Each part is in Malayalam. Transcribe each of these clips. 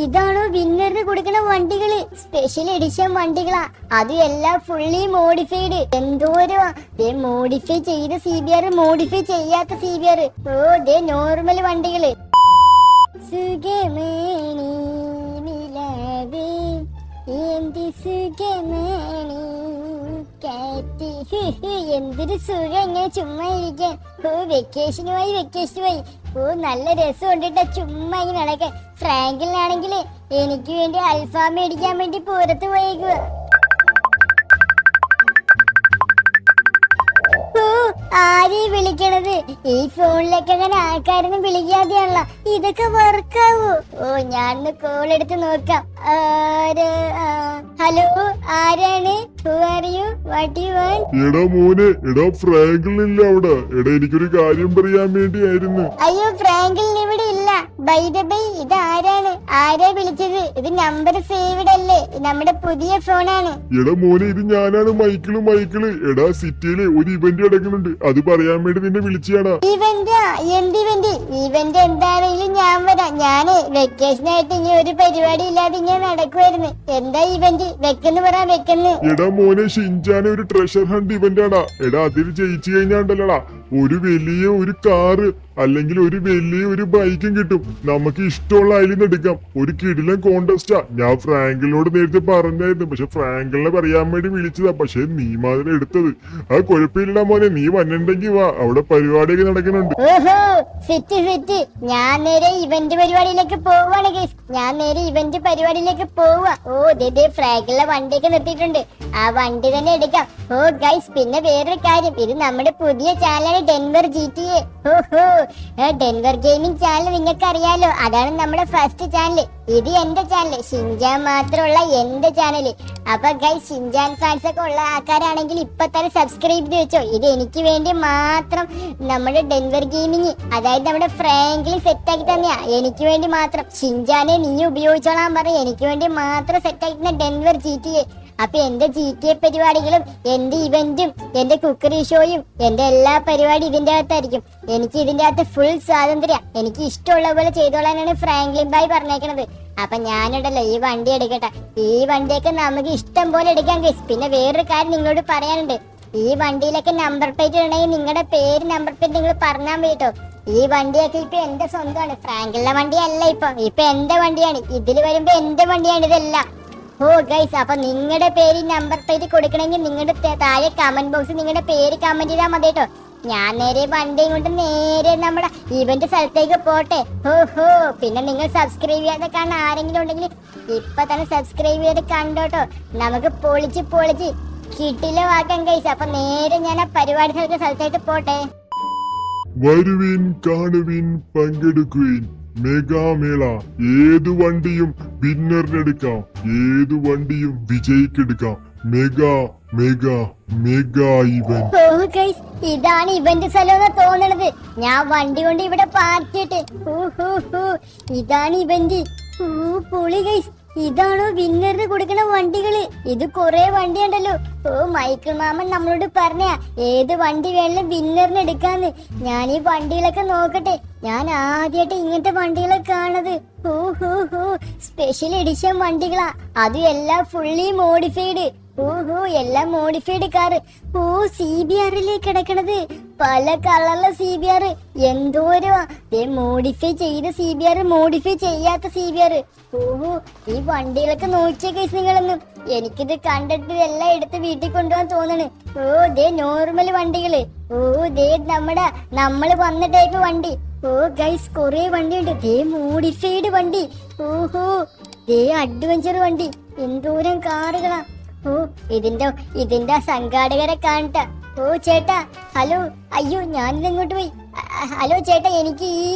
ഇതാണോ വിന്നറിന് കൊടുക്കണ വണ്ടികള്? സ്പെഷ്യൽ എഡിഷൻ വണ്ടികളാ, അതും എല്ലാം ഫുള്ളി മോഡിഫൈഡ്. എന്തോരോ മോഡിഫൈ ചെയ്ത CBR, മോഡിഫൈ ചെയ്യാത്ത CBR. ഓ ദേ നോർമൽ വണ്ടികള്. സുഖമേണി നിലാവേ എന്ത് സുഖമേണി കാറ്റ്. എന്തൊരു സുഖം ഇങ്ങനെ ചുമ്മാ ഇരിക്കാൻ. ഓ വെക്കേഷനുമായി ഓ നല്ല രസം കൊണ്ടിട്ടാ ചുമ്മാ ഇങ്ങനെ നടക്കാൻ. ഫ്രാങ്കിലാണെങ്കിൽ എനിക്ക് വേണ്ടി അൽഫാം മേടിക്കാൻ വേണ്ടി പുറത്ത് പോയേക്കുക. ആരെ വിളിക്കണത്? ഈ ഫോണിലൊക്കെ അങ്ങനെ ആൾക്കാരൊന്നും വിളിക്കാതെയാണല്ലോ. ഇതൊക്കെ വർക്കാവോ? ഓ ഞാനൊന്ന് കോൾ എടുത്ത് നോക്കാം. ഹലോ, ആരാണ്? Who are you? What do you want? എടാ മോനെ, എടാ ഫ്രാങ്കിളില്ല അവിടെ. എടാ എനിക്കൊരു കാര്യം പറയാൻ വേണ്ടിയായിരുന്നു. അയ്യോ, ഫ്രാങ്കിളിന് ഇവിടെ ഇല്ല. ബൈ ദ ബൈ, ഇത് ആരാണ്? ആരാ വിളിച്ചത്? ഇത് നമ്പർ സേവ്ഡ് അല്ലേ? നമ്മുടെ പുതിയ ഫോണാണ്. എടാ മോനെ, ഇത് ഞാനാണ് മൈക്കിള്. എടാ സിറ്റിയില് ഒരു ഇവന്റ് നടക്കുന്നുണ്ട്, അത് പറയാൻ വേണ്ടി നിന്നെ വിളിച്ചാടാ. ഇവന്റ്? എന്ത് ഇവന്റ്? ഇവന്റ് എന്താണെങ്കിലും ഞാൻ വരാം. ഞാന് വെക്കേഷൻ ആയിട്ട് ഇങ്ങനെ ഒരു പരിപാടി ഇല്ലാതെ ഇങ്ങനെ നടക്കുവായിരുന്നു. എന്താ ഇവന്റ്? വെക്കെന്ന് പറയാൻ വെക്കെന്ന്. എടാ മോനെ, ഷിൻചാനെ ഒരു ട്രഷർ ഹണ്ട് ഇവന്റ് ആടാ. എടാ അതിൽ ജയിച്ചു കഴിഞ്ഞാണ്ടല്ലോടാ ഒരു വലിയ ഒരു കാറ് അല്ലെങ്കിൽ ഒരു വലിയ ഒരു ബൈക്കും കിട്ടും. നമുക്ക് ഇഷ്ടമുള്ള അതിൽ നിന്ന് എടുക്കാം. ഒരു കിടിലൻ കോണ്ടസ്റ്റാ. ഞാൻ ഫ്രാങ്കിളിനോട് നേരത്തെ പറഞ്ഞായിരുന്നു, പക്ഷെ ഫ്രാങ്കിളിനെ പറയാൻ വേണ്ടി വിളിച്ചതാ. പക്ഷെ നീ മാതിരി എടുത്തത്. ആ കുഴപ്പമില്ലടാ മോനെ, നീ വന്നിട്ടുണ്ടെങ്കിൽ വാ, അവിടെ പരിപാടിയൊക്കെ നടക്കുന്നുണ്ട്. ഓഹോ, സെറ്റ്. ഞാൻ നേരെ ഇവന്റ് പരിപാടിയിലേക്ക് പോവാണ് ഗൈസ്. ഓ ദേ ഫ്രാങ്കിളിലെ വണ്ടിയൊക്കെ നിർത്തിയിട്ടുണ്ട്. ആ വണ്ടി തന്നെ എടുക്കാം. ഓ ഗൈസ്, പിന്നെ വേറൊരു കാര്യം, ഇത് നമ്മുടെ പുതിയ ചാനലാണ് ഡെൻവർ GTA. ഓഹോ, ഡെൻവർ ഗെയിമിംഗ് ചാനൽ നിങ്ങൾക്ക് അറിയാലോ. അതാണ് നമ്മുടെ ഫസ്റ്റ് ചാനൽ. ഇത് എന്റെ ചാനൽ, ഷിൻജാൻ മാത്രമുള്ള എന്റെ ചാനൽ. അപ്പൊ ഗൈസ്, ഷിൻജാൻ ഫാൻസ് ഒക്കെ ഉള്ള ആൾക്കാരാണെങ്കിൽ ഇപ്പൊ തന്നെ സബ്സ്ക്രൈബ് ചെയ്ത് വെച്ചോ. ഇത് എനിക്ക് വേണ്ടി മാത്രം നമ്മുടെ ഡെൻവർ ഗെയിമിംഗ്, അതായത് നമ്മുടെ ഫ്രാങ്കിൾ സെറ്റാക്കി തന്നെയാ. എനിക്ക് വേണ്ടി മാത്രം. ഷിൻജാനെ നീ ഉപയോഗിച്ചോളാൻ പറയും. എനിക്ക് വേണ്ടി മാത്രം സെറ്റാക്കി തന്നെ ഡെൻവർ GTA. അപ്പൊ എന്റെ GTA പരിപാടികളും എന്റെ ഇവന്റും എന്റെ കുക്കറി ഷോയും എന്റെ എല്ലാ പരിപാടി ഇതിന്റെ അകത്തായിരിക്കും. എനിക്ക് ഇതിന്റെ അകത്ത് ഫുൾ സ്വാതന്ത്ര്യം. എനിക്ക് ഇഷ്ടമുള്ള പോലെ ചെയ്തോളാനാണ് ഫ്രാങ്ക്ലിൻ ബായ് പറഞ്ഞേക്കണത്. അപ്പൊ ഞാനുണ്ടല്ലോ ഈ വണ്ടി എടുക്കട്ടെ. ഈ വണ്ടിയൊക്കെ നമുക്ക് ഇഷ്ടം പോലെ എടുക്കാൻ ഗൈസ്. പിന്നെ വേറൊരു കാര്യം നിങ്ങളോട് പറയാനുണ്ട്. ഈ വണ്ടിയിലൊക്കെ നമ്പർ പ്ലേറ്റ് ഇടണമെങ്കിൽ നിങ്ങളുടെ പേര് നമ്പർ പ്ലേറ്റ് നിങ്ങൾ പറഞ്ഞാൽ കേട്ടോ. ഈ വണ്ടിയൊക്കെ ഇപ്പൊ എന്റെ സ്വന്തമാണ്. ഫ്രാങ്കിളിന്റെ വണ്ടിയല്ല, ഇപ്പൊ എന്റെ വണ്ടിയാണ്. ഇതിൽ വരുമ്പോ എന്റെ വണ്ടിയാണ് ഇതെല്ലാം. ഓ ഗൈസ്, അപ്പൊ നിങ്ങളുടെ പേര് നമ്പർ പ്ലേറ്റ് കൊടുക്കണമെങ്കിൽ നിങ്ങളുടെ താഴെ കമന്റ് ബോക്സിൽ നിങ്ങളുടെ പേര് കമന്റ് ചെയ്താൽ മതി കേട്ടോ. ഞാൻ നേരെ വണ്ടിയും കൊണ്ട് നേരെ നമ്മുടെ ഇവന്റ് സ്ഥലത്തേക്ക് പോട്ടെ. ഓഹോ, പിന്നെ നിങ്ങൾ സബ്സ്ക്രൈബ് ചെയ്യാതെ കാണാൻ ആരെങ്കിലും ഉണ്ടെങ്കിൽ ഇപ്പൊ തന്നെ സബ്സ്ക്രൈബ് ചെയ്ത് കണ്ടോട്ടോ. നമുക്ക് പൊളിച്ച് കിട്ടിലവാക്കാം ഗൈസ്. അപ്പൊ നേരെ ഞാൻ ആ പരിപാടി സ്ഥലത്തേക്ക് പോട്ടെ. വരുവിൻ, കാണുവിൻ, പങ്കെടുക്കുവിൻ. മെഗാമേള. ഏതു വണ്ടിയും വിന്നറിനെടുക്കാം, ഏതു വണ്ടിയും വിജയിക്കെടുക്കാം. Mega event. ഓ ഗൈസ്, ഇതാണ് ഇവന്റ് സ്ഥലം തോന്നണത്. ഞാൻ വണ്ടി കൊണ്ട് ഇവിടെ പാർട്ടിയിട്ട്. ഇതാണ് ഇവന്റ്. പൊളി ഗൈസ്. ഇതാണോ വിന്നറിന് കൊടുക്കണ വണ്ടികള്? ഇത് കൊറേ വണ്ടി ഉണ്ടല്ലോ. ഓ മൈക്കിൾ മാമൻ നമ്മളോട് പറഞ്ഞ ഏത് വണ്ടി വേണമെങ്കിലും വിന്നറിന് എടുക്കാന്ന്. ഞാൻ ഈ വണ്ടികളൊക്കെ നോക്കട്ടെ. ഞാൻ ആദ്യമായിട്ട് ഇങ്ങനത്തെ വണ്ടികളെ കാണത്. സ്പെഷ്യൽ എഡിഷൻ വണ്ടികളാ, അതും എല്ലാം ഫുള്ളി മോഡിഫൈഡ്. എല്ലാം മോഡിഫൈഡ് കാറ്. CBR കിടക്കണത് പല കളറിലെ CBR. എന്തോരോ മോഡിഫൈ ചെയ്ത CBR, മോഡിഫൈ ചെയ്യാത്ത CBR. ഈ വണ്ടികളൊക്കെ നോക്കിയ കേസ് നിങ്ങളൊന്നും. എനിക്കിത് കണ്ടിട്ട് ഇതെല്ലാം എടുത്ത് വീട്ടിൽ കൊണ്ടുപോകാൻ തോന്നണ്. ദേ നോർമൽ വണ്ടികള്. ദേ നമ്മള് വന്ന ടൈപ്പ് വണ്ടി. ഗൈസ്, കൊറേ വണ്ടിയുണ്ട്. ദേ മോഡിഫൈഡ് വണ്ടി. ദേ അഡ്വഞ്ചർ വണ്ടി. എന്തോരം കാറുകളാ. ഇതിന്റെ സംഘാടകരെ കാണട്ട. ചേട്ടാ, ഹലോ. അയ്യോ, ഞാനിത് എങ്ങോട്ട് പോയി? ഹലോ ചേട്ടാ, എനിക്ക് ഈ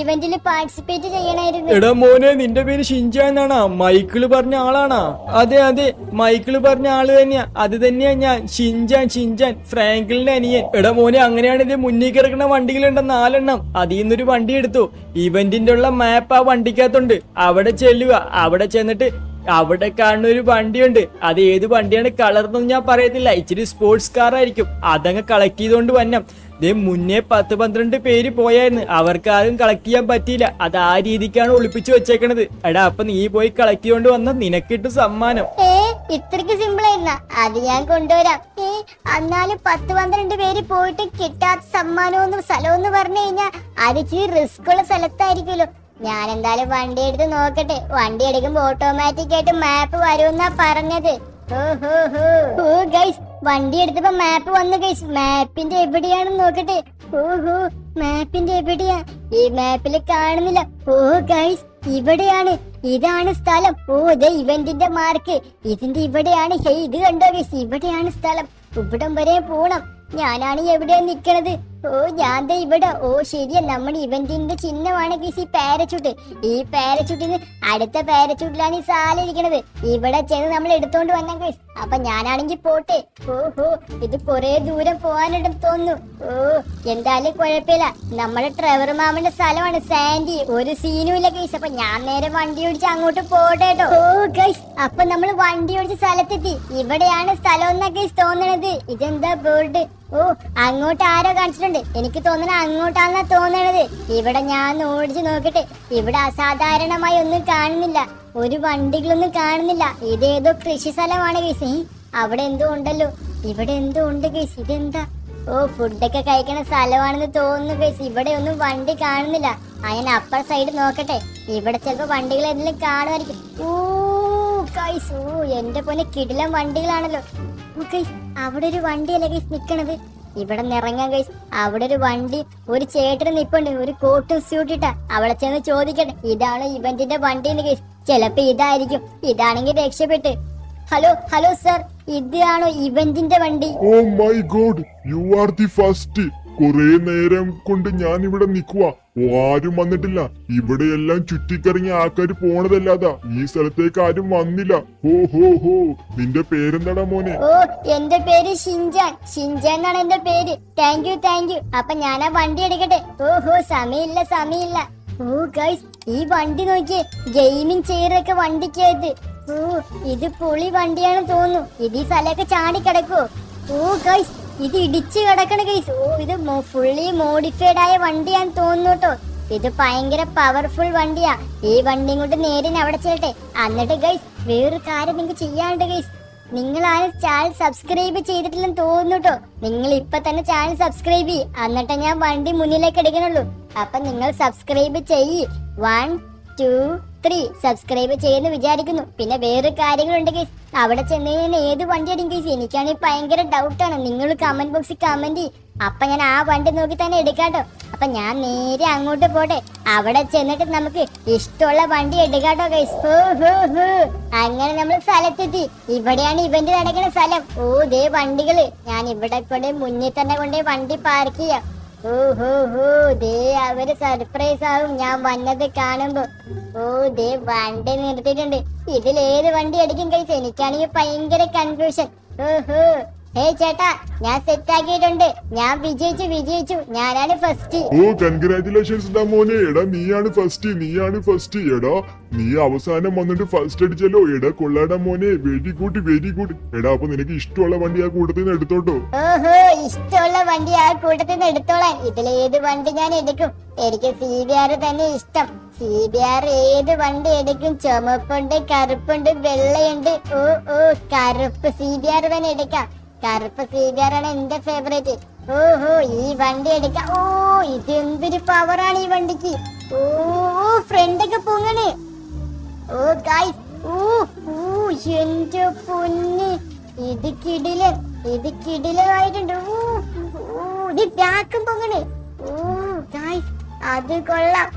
ഇവന്റിൽ പാർട്ടിസിപ്പേറ്റ് ചെയ്യണായിരുന്നു. എടാ മോനെ, നിന്റെ പേര് ഷിൻജാൻ എന്നാണോ? മൈക്കിള് പറഞ്ഞ ആളാണോ? അതെ, മൈക്കിള് പറഞ്ഞ ആള് തന്നെയാ. അത് തന്നെയാ ഞാൻ, ഷിൻജാൻ, ഫ്രാങ്കിളിന്റെ അനിയൻ. എടാ മോനെ, അങ്ങനെയാണെങ്കിൽ മുന്നിൽ കിടക്കുന്ന വണ്ടികളുണ്ട് 4 അതിൽ നിന്നൊരു വണ്ടി എടുത്തു. ഇവന്റിന്റെ ഉള്ള മാപ്പ് ആ വണ്ടിക്കകത്തുണ്ട്. അവിടെ ചെല്ലുക. അവിടെ ചെന്നിട്ട് അവിടെ കാണുന്ന ഒരു വണ്ടിയുണ്ട്. അത് ഏത് വണ്ടിയാണ് കളർ എന്നൊന്നും ഞാൻ പറയത്തില്ല. ഇച്ചിരി സ്പോർട്സ് കാർ ആയിരിക്കും. അതങ്ങ് കളക്ട് ചെയ്തോണ്ട് വന്നം. മുന്നേ 10-12 പേര് പോയായിരുന്നു. അവർക്ക് ആരും കളക്ട് ചെയ്യാൻ പറ്റിയില്ല. അത് ആ രീതിക്കാണ് ഒളിപ്പിച്ചു വെച്ചേക്കണത്. എടാ അപ്പൊ നീ പോയി കളക്ട് ചെയ്തോണ്ട് വന്ന നിനക്കിട്ടു സമ്മാനം. ഇത്രക്ക് സിമ്പിൾ ആയിരുന്ന അത് ഞാൻ കൊണ്ടുവരാം. എന്നാലും 10-12 പേര് പോയിട്ട് കിട്ടാത്ത സമ്മാനമൊന്നും സ്ഥലമെന്ന് പറഞ്ഞു കഴിഞ്ഞാൽ അത് ഇച്ചിരി റിസ്ക് ഉള്ള സ്ഥലത്തായിരിക്കുമല്ലോ. ഞാൻ എന്തായാലും വണ്ടി എടുത്ത് നോക്കട്ടെ. വണ്ടി എടുക്കുമ്പോ ഓട്ടോമാറ്റിക് ആയിട്ട് മാപ്പ് വരുമെന്നാ പറഞ്ഞത്. വണ്ടി എടുത്തപ്പോ മാപ്പ് വന്നു ഗൈസ്. മാപ്പിന്റെ എവിടെയാണെന്ന് നോക്കട്ടെ. ഓഹോ മാപ്പിന്റെ എവിടെയാ? ഈ മാപ്പിൽ കാണുന്നില്ല. ഓ ഗൈസ് ഇവിടെയാണ്. ഇതാണ് സ്ഥലം. ഓ ദേ ഇവന്റിന്റെ മാർക്ക് ഇതിന്റെ ഇവിടെയാണ്. ഇത് കണ്ടോ ഗൈസ്, ഇവിടെയാണ് സ്ഥലം. ഇവിടം വരെ പോണം. ഞാനാണ് എവിടെയാ നിക്കണത്? ഓ ഞാൻ ദേ ഇവിടെ. ഓ ശരിയാ, നമ്മുടെ ഇവന്റിന്റെ ചിഹ്നമാണ് ഗൈസ് ഈ പാരച്യൂട്ട്. ഈ പാരച്യൂട്ടിന് അടുത്ത പാരച്യൂട്ടിലാണ് ഈ സാല ഇരിക്കണത്. ഇവിടെ ചെന്ന് നമ്മൾ എടുത്തോണ്ട് വന്നാ ഗൈസ്. അപ്പൊ ഞാനാണെങ്കി പോട്ടെ. ഓഹോ ഇത് കൊറേ ദൂരം പോകാനായിട്ട് തോന്നുന്നു. ഓ എന്തായാലും കുഴപ്പമില്ല, നമ്മുടെ ട്രെവർ മാമന്റെ സ്ഥലമാണ് സാൻഡി. ഒരു സീനും ഇല്ല ഗൈസ്. അപ്പൊ ഞാൻ നേരെ വണ്ടി ഓടിച്ച് അങ്ങോട്ട് പോട്ടെ കേട്ടോ. ഓ ഗൈസ് അപ്പൊ നമ്മൾ വണ്ടി ഓടിച്ച് സ്ഥലത്തെത്തി. ഇവിടെയാണ് സ്ഥലം എന്നാ ഗൈസ് തോന്നണത്. ഇതെന്താ ബോർഡ്? ഓ അങ്ങോട്ട് ആരോ കാണിച്ചിട്ടുണ്ട്. എനിക്ക് തോന്നണ അങ്ങോട്ടാണെന്നാ തോന്നണത്. ഇവിടെ ഞാൻ ഓടിച്ച് നോക്കട്ടെ. ഇവിടെ അസാധാരണമായി ഒന്നും കാണുന്നില്ല. ഒരു വണ്ടികളൊന്നും കാണുന്നില്ല. ഇതേതോ കൃഷി സ്ഥലമാണ് ഗൈസ്. അവിടെ എന്തോ ഉണ്ടല്ലോ. ഇവിടെ എന്തോ ഉണ്ട് ഗൈസ്. ഇതെന്താ? ഓ ഫുഡൊക്കെ കഴിക്കണ സ്ഥലമാണെന്ന് തോന്നുന്നു ഗൈസ്. ഇവിടെ ഒന്നും വണ്ടി കാണുന്നില്ല. ഞാൻ അപ്പർ സൈഡ് നോക്കട്ടെ. ഇവിടെ ചിലപ്പോ വണ്ടികൾ എന്തെങ്കിലും കാണുമായിരിക്കും. ഓ ഗൈസ്, ഓ എന്റെ പോലെ കിടിലം വണ്ടികളാണല്ലോ. ഗൈസ് അവിടെ ഒരു വണ്ടിയല്ലേ ഗൈസ് നിക്കണത്. ഇവിടെ നിറങ്ങാൻ ഗൈസ്. അവിടെ ഒരു വണ്ടി, ഒരു ചേട്ടന് നിപ്പുണ്ട്, ഒരു കോട്ടും സ്യൂട്ട് ഇട്ട. അവളെ ചെന്ന് ചോദിക്കട്ടെ ഇതാണ് ഇവന്റിന്റെ വണ്ടിന്ന് ഗൈസ്. ചിലപ്പോ ഇതായിരിക്കും. ഇതാണെങ്കിൽ രക്ഷപ്പെട്ട്. ഹലോ സർ, ഇതാണോ ഇവന്റിന്റെ വണ്ടി? Oh my God, you are the first. കുറെ നേരം കൊണ്ട് ഞാൻ ഇവിടെ നിക്കുവാ. ആരും വന്നിട്ടില്ല. ഇവിടെയെല്ലാം ചുറ്റിക്കറങ്ങിയ ആൾക്കാര് പോണതല്ലാതാ ഈ സ്ഥലത്തേക്ക് ആരും വന്നില്ല. ഹോ നിന്റെ പേരെന്താടാ മോനെ? ഓ എന്റെ പേര് ഷിൻജാൻ. ഷിൻജാൻ എന്നാണ് എന്റെ പേര്. Thank you. അപ്പൊ ഞാൻ ആ വണ്ടി എടുക്കട്ടെ. ഓഹോ സമയമില്ല. ഓ ഗൈസ് ഈ വണ്ടി നോക്കിയേ. ഗെയിമിംഗ് ചെയറൊക്കെ വണ്ടിക്കകത്ത്. ഓ ഇത് പൊളി വണ്ടിയാണെന്ന് തോന്നുന്നു. ഇത് ഈ സ്ഥലമൊക്കെ ചാടി കിടക്കുവോ? ഓ ഗൈസ് ഇത് ഇടിച്ചു കിടക്കണ ഗൈസ്. ഓ ഇത് ഫുള്ളി മോഡിഫൈഡ് ആയ വണ്ടിയാന്ന് തോന്നുന്നു കേട്ടോ. ഇത് ഭയങ്കര പവർഫുൾ വണ്ടിയാ. ഈ വണ്ടിയും കൊണ്ട് നേരെ അവിടെ ചെല്ലട്ടെ. എന്നിട്ട് ഗൈസ് വേറൊരു കാര്യം നിങ്ങൾക്ക് ചെയ്യാനുണ്ട് ഗൈസ്. നിങ്ങൾ ആരും ചാനൽ സബ്സ്ക്രൈബ് ചെയ്തിട്ടില്ലെന്ന് തോന്നുന്നു കേട്ടോ. നിങ്ങൾ ഇപ്പൊ തന്നെ ചാനൽ സബ്സ്ക്രൈബ് ചെയ്യ്. എന്നിട്ട് ഞാൻ വണ്ടി മുന്നിലേക്ക് എടുക്കണുള്ളൂ. അപ്പൊ നിങ്ങൾ സബ്സ്ക്രൈബ് ചെയ്യ്. 1 2 3 സബ്സ്ക്രൈബ് ചെയ്യുന്നു വിചാരിക്കുന്നു. പിന്നെ വേറെ കാര്യങ്ങളുണ്ട് ഗൈസ്. അവിടെ ചെന്ന് ഏത് വണ്ടി അടിക്കും ഗൈസ്? എനിക്കാണെങ്കിൽ ഭയങ്കര ഡൗട്ടാണ്. നിങ്ങൾ കമന്റ് ബോക്സിൽ കമന്റ് ചെയ്യും. അപ്പൊ ഞാൻ ആ വണ്ടി നോക്കി തന്നെ എടുക്കാട്ടോ. അപ്പൊ ഞാൻ നേരെ അങ്ങോട്ട് പോട്ടെ. അവിടെ ചെന്നിട്ട് നമുക്ക് ഇഷ്ടമുള്ള വണ്ടി എടുക്കാട്ടോ ഗൈസ്. അങ്ങനെ നമ്മൾ സ്ഥലത്തെത്തി. ഇവിടെയാണ് ഇവന്റ് നടക്കുന്ന സ്ഥലം. ഓ ദേ വണ്ടികള്. ഞാൻ ഇവിടെ കൊണ്ട് മുന്നിൽ തന്നെ കൊണ്ട് വണ്ടി പാർക്ക് ചെയ്യാം. ദേ അവര് സർപ്രൈസ് ആവും ഞാൻ വന്നത് കാണുമ്പോ. ഓ ദേ വണ്ടി നിർത്തിയിട്ടുണ്ട്. ഇതിലേത് വണ്ടി അടിക്കും കഴിച്ച്? എനിക്കാണെങ്കിൽ ഭയങ്കര കൺഫ്യൂഷൻ. ഹേ ചേട്ടാ, ഞാൻ സെറ്റ് ആക്കിയിട്ടുണ്ട്. ഞാൻ വിജയിച്ചു. ഞാനാണ് ഫസ്റ്റ്. ഓ കൺഗ്രാറ്റുലേഷൻസ് മോനെ. എടാ നീയാണ് ഫസ്റ്റ്. എടാ നീ അവസാനം വന്നിട്ട് ഫസ്റ്റ് അടിച്ചല്ലോ. എടാ കൊള്ളാടാ മോനെ. Very good. എടാ അപ്പൊ നിനക്ക് ഇഷ്ടമുള്ള വണ്ടി ആ കൂട്ടത്തിൽ നിന്ന് എടുത്തോട്ടോ. ഓഹോ ഇഷ്ടമുള്ള വണ്ടി ആ കൂട്ടത്തിൽ നിന്ന് എടുത്തോളാൻ. ഇതിലേത് വണ്ടി ഞാൻ എടുക്കും? എനിക്ക് CBR തന്നെ ഇഷ്ടം. CBR ഏത് വണ്ടി എടുക്കും? ചുമപ്പുണ്ട്, കറുപ്പുണ്ട്, വെള്ളയുണ്ട്. ഓ കറുപ്പ് CBR തന്നെ എടുക്കാം. കറുപ്പ് CBR ആണ് എന്റെ ഫേവറേറ്റ്. ഓഹോ ഈ വണ്ടി എടുക്കാം. ഓ ഇതെന്തൊരു പവറാണ് ഈ വണ്ടിക്ക്. ഓ ഫ്രണ്ടൊക്കെ പൊങ്ങണ്. ഓ ഗൈസ് എന്റെ പൊന്ന്, ഇത് കിടിലമായിട്ടുണ്ട്. ഇത് ബാക്കും പൊങ്ങണ്. ഓ ഗൈസ് അത് കൊള്ളാം.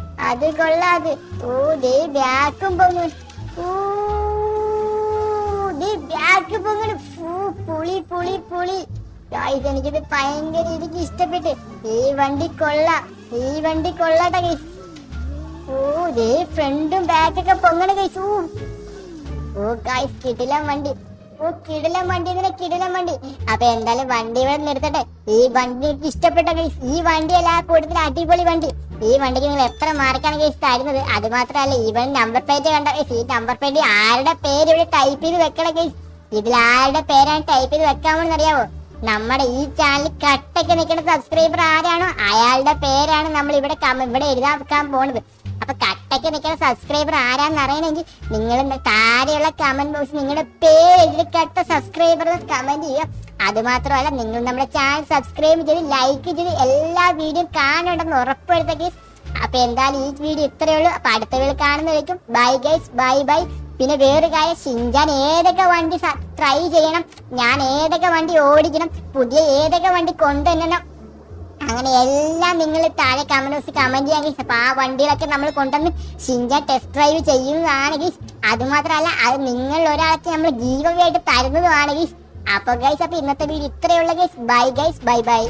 ഓ ദേ ബാക്കും പൊങ്ങും. ഓ ദേ ബാക്ക് പൊങ്ങണ്. പുളി ഗൈസ് എനിക്കിത് ഭയങ്കര എനിക്ക് ഇഷ്ടപ്പെട്ട്. ഈ വണ്ടി കൊള്ളാട്ടെ ഗൈസ്. ഓ ദേ ഫ്രണ്ടും ബാക്കൊക്കെ പൊങ്ങണ ഗൈസ്. ഓ ഗൈസ് കിടിലം വണ്ടി. അപ്പൊ എന്തായാലും വണ്ടി ഇവിടെ നിർത്തട്ടെ. ഈ വണ്ടി എനിക്ക് ഇഷ്ടപ്പെട്ട ഗൈസ്. ഈ വണ്ടിയല്ല കൂട്ടത്തിൽ അടിപൊളി വണ്ടി. ഈ വണ്ടിക്ക് നിങ്ങൾ എത്ര മാർക്കാണ് ഗൈസ് തരുന്നത്. അത് മാത്രമല്ല ഇവൻ നമ്പർ പ്ലേറ്റ് കണ്ട ഗൈസ്, ഈ നമ്പർ പ്ലേറ്റ് ആരുടെ പേര് ഇവിടെ ടൈപ്പ് ചെയ്ത് വെക്കണം ഗൈസ്. ഇതിൽ ആരുടെ പേരാണ് ടൈപ്പ് ചെയ്ത് വെക്കാമെന്ന് അറിയാവോ? നമ്മുടെ ഈ ചാനൽ കട്ടൊക്കെ നിൽക്കുന്ന സബ്സ്ക്രൈബർ ആരാണോ അയാളുടെ പേരാണ് നമ്മൾ ഇവിടെ എഴുതാൻ വെക്കാൻ പോണത്. അപ്പൊ കട്ടൊക്കെ നിൽക്കുന്ന സബ്സ്ക്രൈബർ ആരാന്ന് അറിയണമെങ്കിൽ നിങ്ങൾ താഴെയുള്ള കമന്റ് ബോക്സിൽ നിങ്ങളുടെ പേര് എഴുതി കട്ട സബ്സ്ക്രൈബർ കമന്റ് ചെയ്യുക. അത് മാത്രമല്ല നിങ്ങൾ നമ്മുടെ ചാനൽ സബ്സ്ക്രൈബ് ചെയ്ത് ലൈക്ക് ചെയ്ത് എല്ലാ വീഡിയോയും കാണുന്നുണ്ടെന്ന് ഉറപ്പുവരുത്തുക. അപ്പൊ എന്തായാലും ഈ വീഡിയോ ഇത്രയേ ഉള്ളൂ. അപ്പൊ അടുത്ത വീഡിയോ കാണുന്നതായിരിക്കും. Bye guys, bye bye. പിന്നെ വേറൊരു കാര്യം, ഷിൻജാൻ ഏതൊക്കെ വണ്ടി ട്രൈ ചെയ്യണം, ഞാൻ ഏതൊക്കെ വണ്ടി ഓടിക്കണം, പുതിയ ഏതൊക്കെ വണ്ടി കൊണ്ടുവരണം, അങ്ങനെ എല്ലാം നിങ്ങൾ താഴെ കമന്റ് ബോക്സിൽ കമന്റ് ചെയ്യാൻ ഗൈസ്. അപ്പൊ ആ വണ്ടികളൊക്കെ നമ്മൾ കൊണ്ടുവന്ന് ഷിൻജാൻ ടെസ്റ്റ് ഡ്രൈവ് ചെയ്യുന്നതാണ് ഗൈസ്. അത് മാത്രമല്ല അത് നിങ്ങൾ ഒരാൾക്ക് നമ്മൾ ഗീവ് അവേ ആയിട്ട് തരുന്നതുമാണ് ഗൈസ്. അപ്പൊ ഗൈസ്, അപ്പൊ ഇന്നത്തെ വീഡിയോ ഇത്രയുള്ള guys. By guys, bye by.